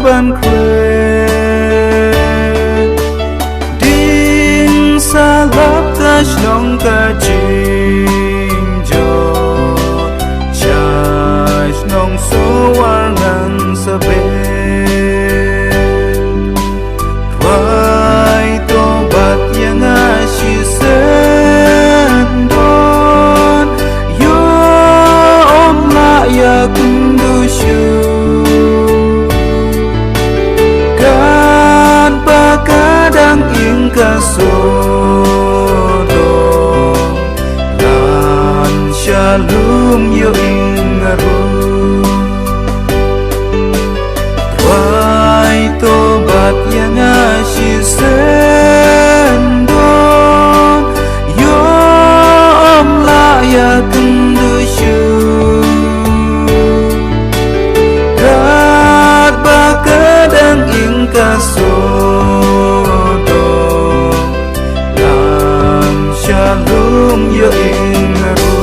ban khuê đinh xa lấp ta nông ta chinh cho chai nông số war ngàn sa bên vai to bat yang ashi sen don yo om la ya kundushu kan pakadang ing kasodo lan shalom yo ing aru vai tobat yang ashi sendon yo om la ya kundushu kat pakadang ing kasodo lan shalom yo ing aru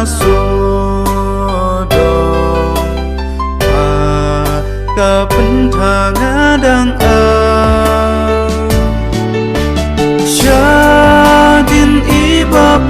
sodong kapentang adang syadin ibab